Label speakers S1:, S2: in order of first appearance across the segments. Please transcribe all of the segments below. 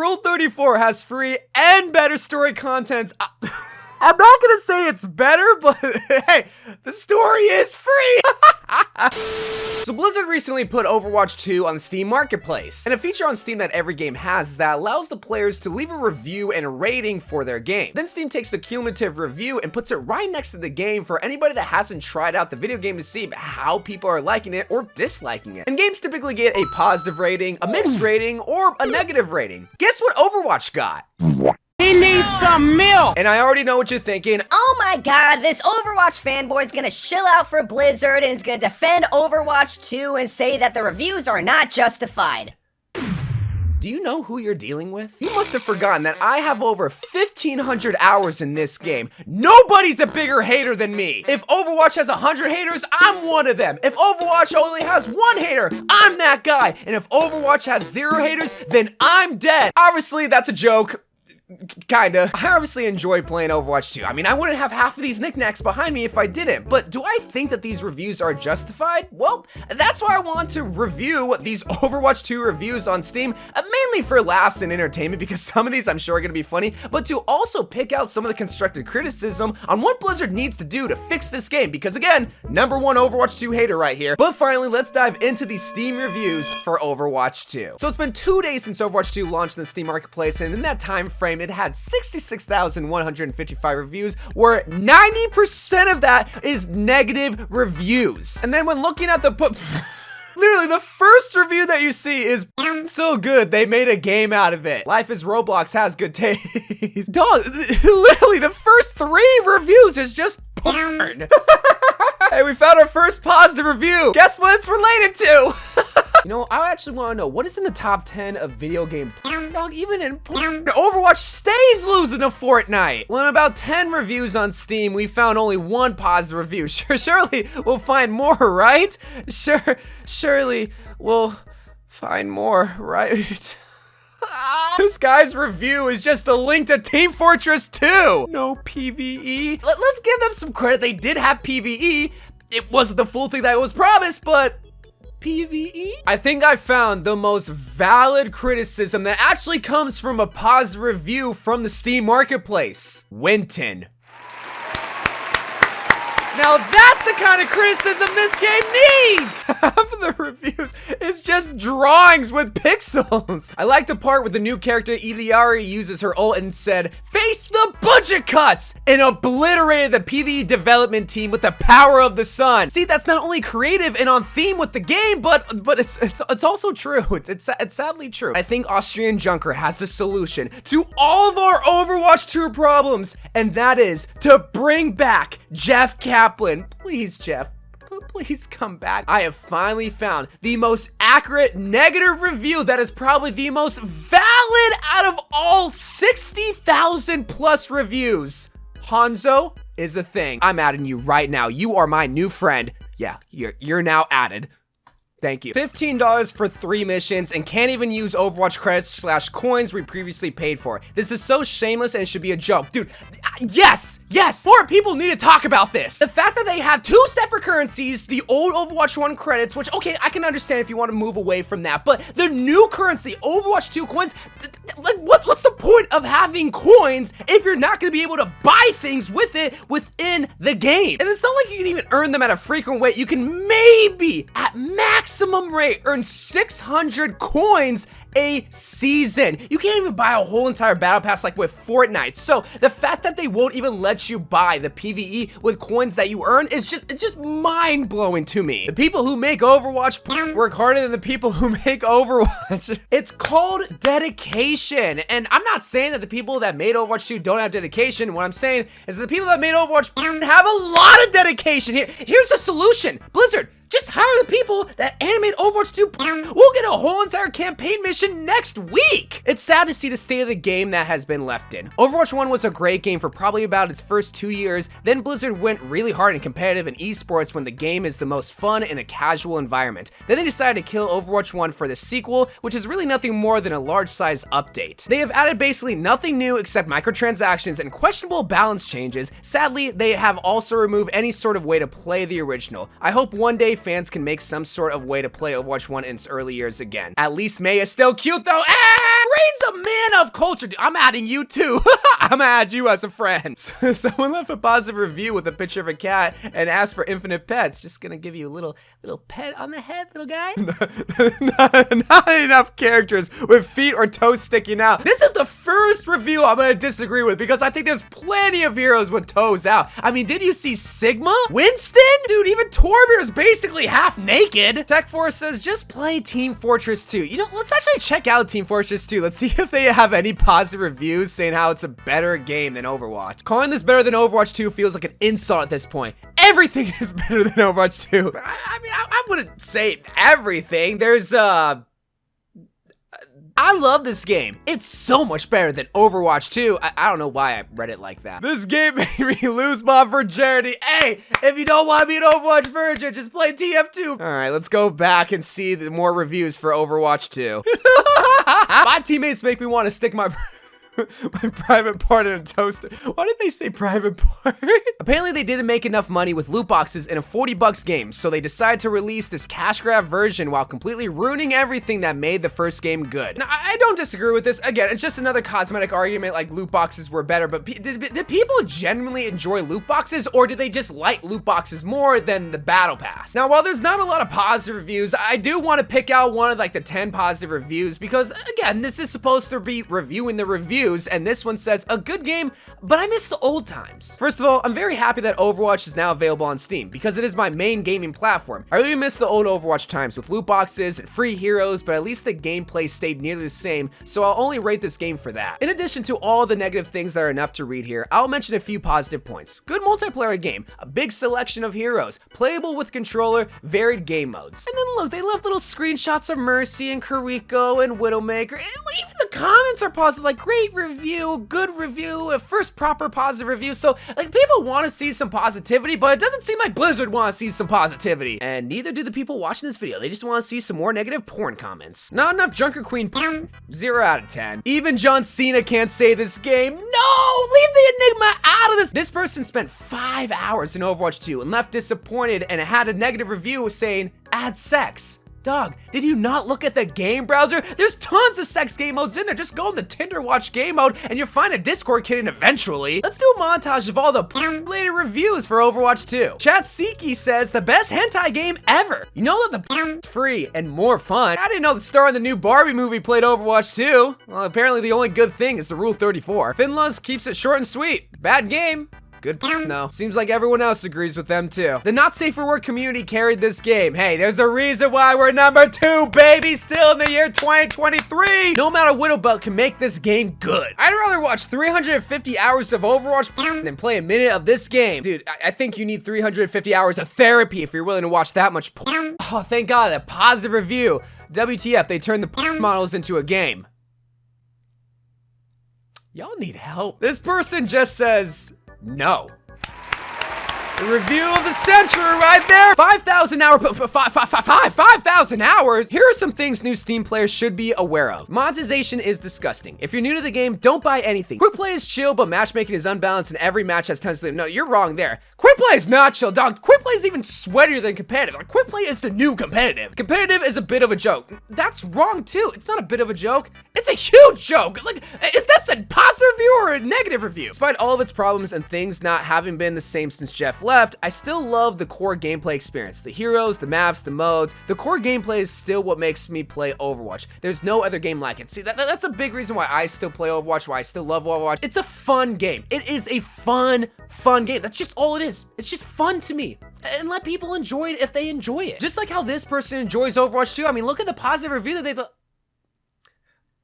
S1: Rule 34 has free and better story content. I'm not gonna say it's better, but hey, the story is free. So Blizzard recently put Overwatch 2 on the Steam Marketplace, and a feature on Steam that every game has is that allows the players to leave a review and a rating for their game. Then Steam takes the cumulative review and puts it right next to the game for anybody that hasn't tried out the video game to see how people are liking it or disliking it. And games typically get a positive rating, a mixed rating, or a negative rating. Guess what Overwatch got?
S2: He needs some milk!
S1: And I already know what you're thinking.
S3: Oh my god, this Overwatch fanboy is gonna shill out for Blizzard and is gonna defend Overwatch 2 and say that the reviews are not justified.
S1: Do you know who you're dealing with? You must have forgotten that I have over 1,500 hours in this game. Nobody's a bigger hater than me. If Overwatch has 100 haters, I'm one of them. If Overwatch only has 1 hater, I'm that guy. And if Overwatch has 0 haters, then I'm dead. Obviously, that's a joke. Kinda. I obviously enjoy playing Overwatch 2. I mean, I wouldn't have half of these knickknacks behind me if I didn't. But do I think that these reviews are justified? Well, that's why I want to review these Overwatch 2 reviews on Steam, mainly for laughs and entertainment, because some of these I'm sure are gonna be funny, but to also pick out some of the constructive criticism on what Blizzard needs to do to fix this game, because again, #1 Overwatch 2 hater right here. But finally, let's dive into these Steam reviews for Overwatch 2. So it's been 2 days since Overwatch 2 launched in the Steam Marketplace, and in that time frame, it had 66,155 reviews, where 90% of that is negative reviews. And then when looking at the literally the first review that you see is so good they made a game out of it. Life is Roblox has good taste. Dog, literally the first 3 reviews is just porn. Hey, we found our first positive review. Guess what it's related to? You know, I actually want to know what is in the top 10 of video game porn, dog. Even in porn, Overwatch stays losing to Fortnite. Well, in about 10 reviews on Steam, we found only 1 positive review. Surely we'll find more, right? Surely we'll find more, right? This guy's review is just a link to Team Fortress 2. No PvE. Let's give them some credit. They did have PvE. It wasn't the full thing that was promised, but PvE? I think I found the most valid criticism that actually comes from a positive review from the Steam Marketplace. Winton. Now that's the kind of criticism this game needs! Half of the reviews is just drawings with pixels. I like the part where the new character Iliari uses her ult and said, "Face the budget cuts!" and obliterated the PvE development team with the power of the sun. See, that's not only creative and on theme with the game, but it's also true. It's sadly true. I think Austrian Junker has the solution to all of our Overwatch 2 problems, and that is to bring back Jeff Kaplan. Please, Jeff, please come back. I have finally found the most accurate negative review that is probably the most valid out of all 60,000 plus reviews. Hanzo is a thing. I'm adding you right now. You are my new friend. Yeah, you're now added. Thank you. $15 for 3 missions and can't even use Overwatch credits / coins we previously paid for. This is so shameless and it should be a joke. Dude, yes! More people need to talk about this. The fact that they have 2 separate currencies, the old Overwatch 1 credits, which, okay, I can understand if you want to move away from that, but the new currency, Overwatch 2 coins, like, what's the point of having coins if you're not going to be able to buy things with it within the game? And it's not like you can even earn them at a frequent rate. You can maybe, at maximum rate, earn 600 coins a season. You can't even buy a whole entire battle pass like with Fortnite. So the fact that they won't even let you buy the PvE with coins that you earn is just mind-blowing to me. The people who make Overwatch work harder than the people who make Overwatch. It's called dedication. And I'm not saying that the people that made Overwatch 2 don't have dedication. What I'm saying is that the people that made Overwatch have a lot of dedication. Here's the solution. Blizzard, just hire the people that animate Overwatch 2. We'll get a whole entire campaign mission next week. It's sad to see the state of the game that has been left in. Overwatch 1 was a great game for probably about its first 2 years. Then Blizzard went really hard in competitive and esports when the game is the most fun in a casual environment. Then they decided to kill Overwatch 1 for the sequel, which is really nothing more than a large size update. They have added basically nothing new except microtransactions and questionable balance changes. Sadly, they have also removed any sort of way to play the original. I hope one day fans can make some sort of way to play Overwatch 1 in its early years again. At least May is still cute though. Rain's a man of culture. Dude, I'm adding you too. I'm gonna add you as a friend. So, someone left a positive review with a picture of a cat and asked for infinite pets. Just gonna give you a little pet on the head, little guy. Not enough characters with feet or toes sticking out. This is the first review I'm gonna disagree with because I think there's plenty of heroes with toes out. I mean, did you see Sigma? Winston? Dude, even Torbjörn is basically half naked. Tech Force says, just play Team Fortress 2. You know, let's actually check out Team Fortress 2. Let's see if they have any positive reviews saying how it's a better game than Overwatch. Calling this better than Overwatch 2 feels like an insult at this point. Everything is better than Overwatch 2. I mean, I wouldn't say everything. There's, I love this game. It's so much better than Overwatch 2. I don't know why I read it like that. This game made me lose my virginity. Hey, if you don't want to be an Overwatch virgin, just play TF2. All right, let's go back and see the more reviews for Overwatch 2. My teammates make me want to stick my private part in a toaster. Why did they say private part? Apparently they didn't make enough money with loot boxes in a $40 game, so they decided to release this cash grab version while completely ruining everything that made the first game good. Now, I don't disagree with this. Again, it's just another cosmetic argument like loot boxes were better, but did people genuinely enjoy loot boxes, or did they just like loot boxes more than the battle pass? Now, while there's not a lot of positive reviews, I do want to pick out one of like the 10 positive reviews because, again, this is supposed to be reviewing the reviews, and this one says, a good game, but I miss the old times. First of all, I'm very happy that Overwatch is now available on Steam because it is my main gaming platform. I really miss the old Overwatch times with loot boxes and free heroes, but at least the gameplay stayed nearly the same, so I'll only rate this game for that. In addition to all the negative things that are enough to read here, I'll mention a few positive points. Good multiplayer game, a big selection of heroes, playable with controller, varied game modes. And then look, they left little screenshots of Mercy and Kariko and Widowmaker, and even the comments are positive, like great review, good review, a first proper positive review. So like people want to see some positivity, but it doesn't seem like Blizzard want to see some positivity. And neither do the people watching this video. They just want to see some more negative porn comments. Not enough Junker Queen. 0 out of 10. Even John Cena can't say this game. No! Leave the Enigma out of this. This person spent 5 hours in Overwatch 2 and left disappointed and had a negative review saying, add sex. Dog, did you not look at the game browser? There's tons of sex game modes in there. Just go in the Tinder Watch game mode and you'll find a Discord kitten eventually. Let's do a montage of all the related reviews for Overwatch 2. Chatsiki says, the best hentai game ever. You know that the free and more fun. I didn't know the star in the new Barbie movie played Overwatch 2. Well, apparently the only good thing is the Rule 34. Finluz keeps it short and sweet. Bad game. Good no. Seems like everyone else agrees with them too. The not safe for work community carried this game. Hey, there's a reason why we're number 2, baby, still in the year 2023. No matter what about can make this game good. I'd rather watch 350 hours of Overwatch than play a minute of this game. Dude, I think you need 350 hours of therapy if you're willing to watch that much. Oh, thank God, a positive review. WTF, they turned the models into a game. Y'all need help. This person just says, no. The review of the century right there. 5,000 hours. 5,000 hours. Here are some things new Steam players should be aware of. Monetization is disgusting. If you're new to the game, don't buy anything. Quick play is chill, but matchmaking is unbalanced and every match has tons of... No, you're wrong there. Quick play is not chill, dog. Quick play is even sweatier than competitive. Like, quick play is the new competitive. Competitive is a bit of a joke. That's wrong too. It's not a bit of a joke. It's a huge joke. Like, is this a positive review or a negative review? Despite all of its problems and things not having been the same since Jeff left, I still love the core gameplay experience. The heroes, the maps, the modes. The core gameplay is still what makes me play Overwatch. There's no other game like it. See, that's a big reason why I still play Overwatch, why I still love Overwatch. It's a fun game. It is a fun game. That's just all it is. It's just fun to me. And let people enjoy it if they enjoy it. Just like how this person enjoys Overwatch 2. I mean, look at the positive review that they...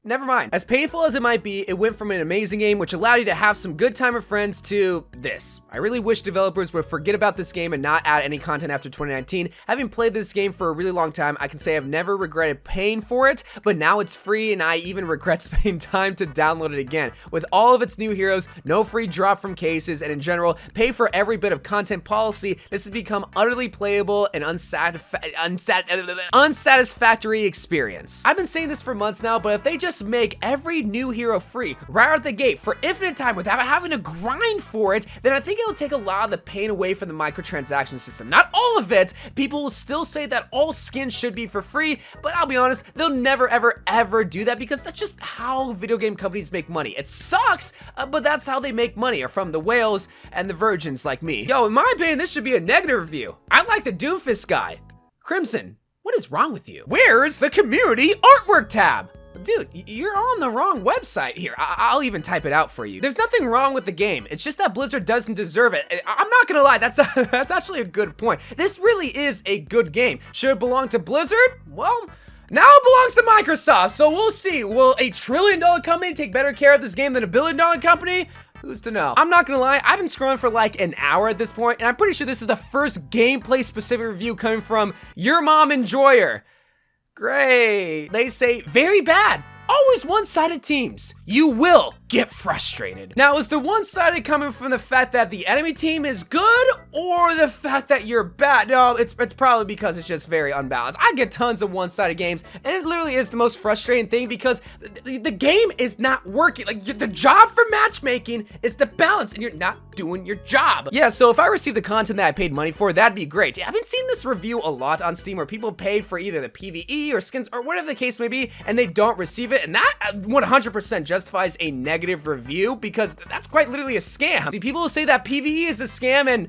S1: Never mind. As painful as it might be, it went from an amazing game which allowed you to have some good time with friends to this. I really wish developers would forget about this game and not add any content after 2019. Having played this game for a really long time, I can say I've never regretted paying for it, but now it's free and I even regret spending time to download it again. With all of its new heroes, no free drop from cases, and in general, pay for every bit of content policy, this has become utterly playable and unsatisfactory experience. I've been saying this for months now, but if they just just make every new hero free right out the gate for infinite time without having to grind for it, then I think it'll take a lot of the pain away from the microtransaction system. Not all of it. People will still say that all skins should be for free, but I'll be honest, they'll never ever do that because that's just how video game companies make money. It sucks, but that's how they make money, are from the whales and the virgins like me. Yo, in my opinion, this should be a negative review. I like the Doomfist guy. Crimson, what is wrong with you? Where's the community artwork tab? Dude, you're on the wrong website here. I'll even type it out for you. There's nothing wrong with the game. It's just that Blizzard doesn't deserve it. I'm not gonna lie, that's actually a good point. This really is a good game. Should it belong to Blizzard? Well, now it belongs to Microsoft, so we'll see. Will a $1 trillion company take better care of this game than a $1 billion company? Who's to know? I'm not gonna lie, I've been scrolling for like an hour at this point, and I'm pretty sure this is the first gameplay specific review coming from Your Mom Enjoyer. Great. They say, very bad. Always one-sided teams. You will get frustrated. Now, is the one-sided coming from the fact that the enemy team is good or the fact that you're bad? No, it's probably because it's just very unbalanced. I get tons of one-sided games, and it literally is the most frustrating thing because the game is not working. Like, the job for matchmaking is the balance, and you're not doing your job. Yeah, so if I receive the content that I paid money for, that'd be great. I've been seeing this review a lot on Steam where people pay for either the PvE or skins or whatever the case may be, and they don't receive it, and that 100% justifies a negative review because that's quite literally a scam. See, people will say that PvE is a scam, and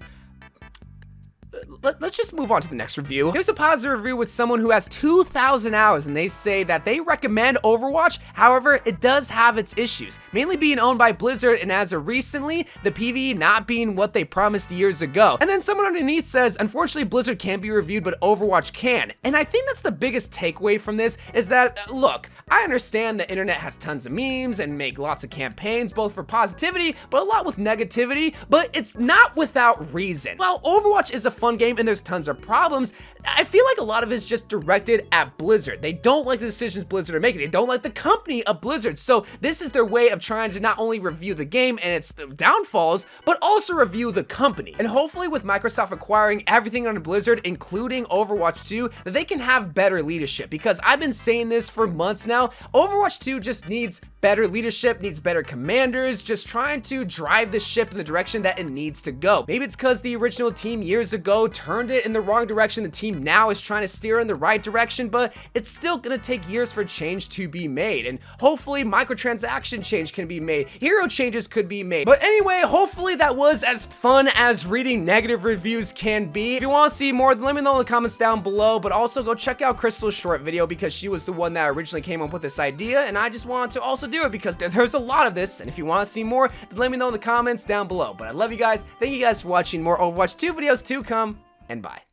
S1: let's just move on to the next review. Here's a positive review with someone who has 2,000 hours, and they say that they recommend Overwatch. However, it does have its issues, mainly being owned by Blizzard, and as of recently, the PvE not being what they promised years ago. And then someone underneath says, unfortunately, Blizzard can't be reviewed, but Overwatch can. And I think that's the biggest takeaway from this is that, look, I understand the internet has tons of memes and make lots of campaigns, both for positivity, but a lot with negativity, but it's not without reason. While Overwatch is a fun game and there's tons of problems, I feel like a lot of it is just directed at Blizzard. They don't like the decisions Blizzard are making. They don't like the company of Blizzard. So this is their way of trying to not only review the game and its downfalls, but also review the company. And hopefully with Microsoft acquiring everything under Blizzard, including Overwatch 2, that they can have better leadership. Because I've been saying this for months now, Overwatch 2 just needs better leadership, needs better commanders, just trying to drive the ship in the direction that it needs to go. Maybe it's because the original team years ago turned it in the wrong direction. The team now is trying to steer in the right direction, but it's still gonna take years for change to be made. And hopefully microtransaction change can be made. Hero changes could be made. But anyway, hopefully that was as fun as reading negative reviews can be. If you want to see more, then let me know in the comments down below, but also go check out Crystal's short video because she was the one that originally came up with this idea, and I just wanted to also do it because there's a lot of this, and if you want to see more, then let me know in the comments down below. But I love you guys. Thank you guys for watching. More Overwatch 2 videos to come, and bye.